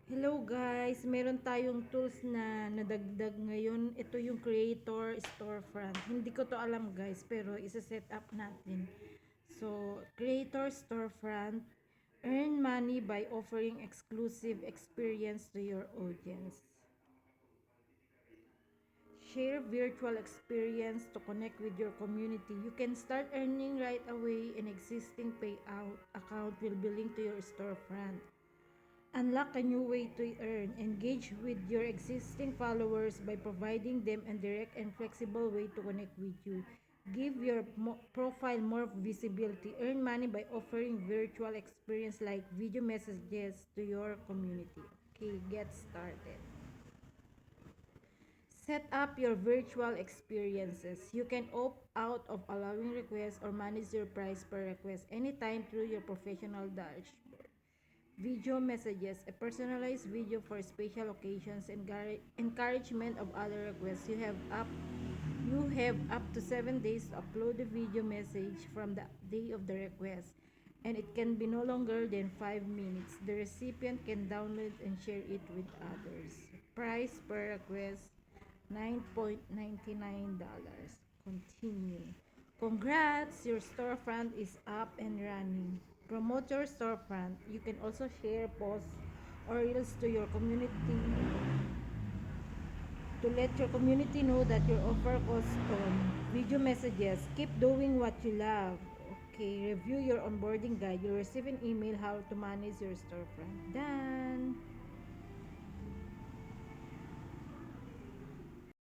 Hello guys, meron tayong tools na nadagdag ngayon. Ito yung Creator Storefront. Hindi ko to alam guys, pero isa-set up natin. So, Creator Storefront, earn money by offering exclusive experience to your audience. Share virtual experience to connect with your community. You can start earning right away. An existing payout account will be linked to your storefront. Unlock a new way to earn. Engage with your existing followers by providing them a direct and flexible way to connect with you. Give your profile more visibility. Earn money by offering virtual experience like video messages to your community. Okay, get started. Set up your virtual experiences. You can opt out of allowing requests or manage your price per request anytime through your professional dashboard. Video messages, a personalized video for special occasions and encouragement of other requests. You have up to 7 days to upload the video message from the day of the request, and it can be no longer than 5 minutes. The recipient can download and share it with others. Price per request $9.99. Continue. Congrats, your storefront is up and running. Promote your storefront. You can also share posts or reels to your community to let your community know that your offer costs video messages. Keep doing what you love. Okay, review your onboarding guide. You'll receive an email how to manage your storefront. Done.